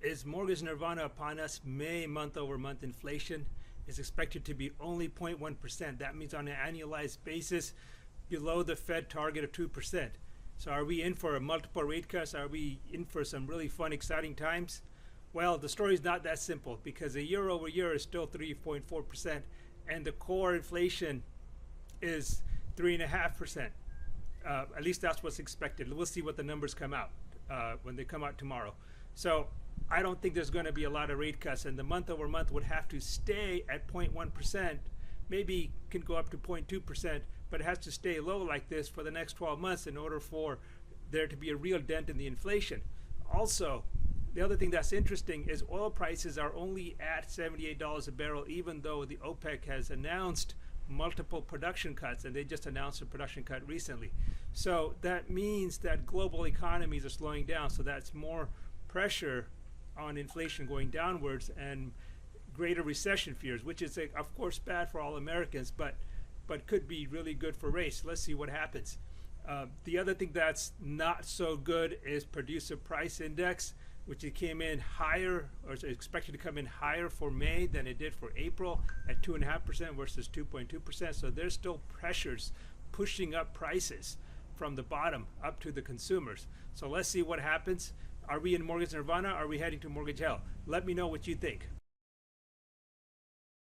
Is mortgage nirvana upon us? May month-over-month inflation is expected to be only 0.1%. That means on an annualized basis, below the Fed target of 2%. So are we in for a multiple rate cuts? Are we in for some really fun, exciting times? Well, the story is not that simple because a year over year is still 3.4%, and the core inflation is 3.5%. At least that's what's expected. We'll see what the numbers come out when they come out tomorrow. So I don't think there's going to be a lot of rate cuts, and the month over month would have to stay at 0.1%, maybe can go up to 0.2%, but it has to stay low like this for the next 12 months in order for there to be a real dent in the inflation. Also, the other thing that's interesting is oil prices are only at $78 a barrel, even though the OPEC has announced multiple production cuts, and they just announced a production cut recently. So that means that global economies are slowing down, so that's more pressure on inflation going downwards and greater recession fears, which is of course bad for all Americans, but could be really good for rates. Let's see what happens. The other thing that's not so good is producer price index, which it came in higher, or is expected to come in higher for May than it did for April at 2.5% versus 2.2%. So there's still pressures pushing up prices from the bottom up to the consumers. So let's see what happens. Are we in mortgage nirvana? Are we heading to mortgage hell? Let me know what you think.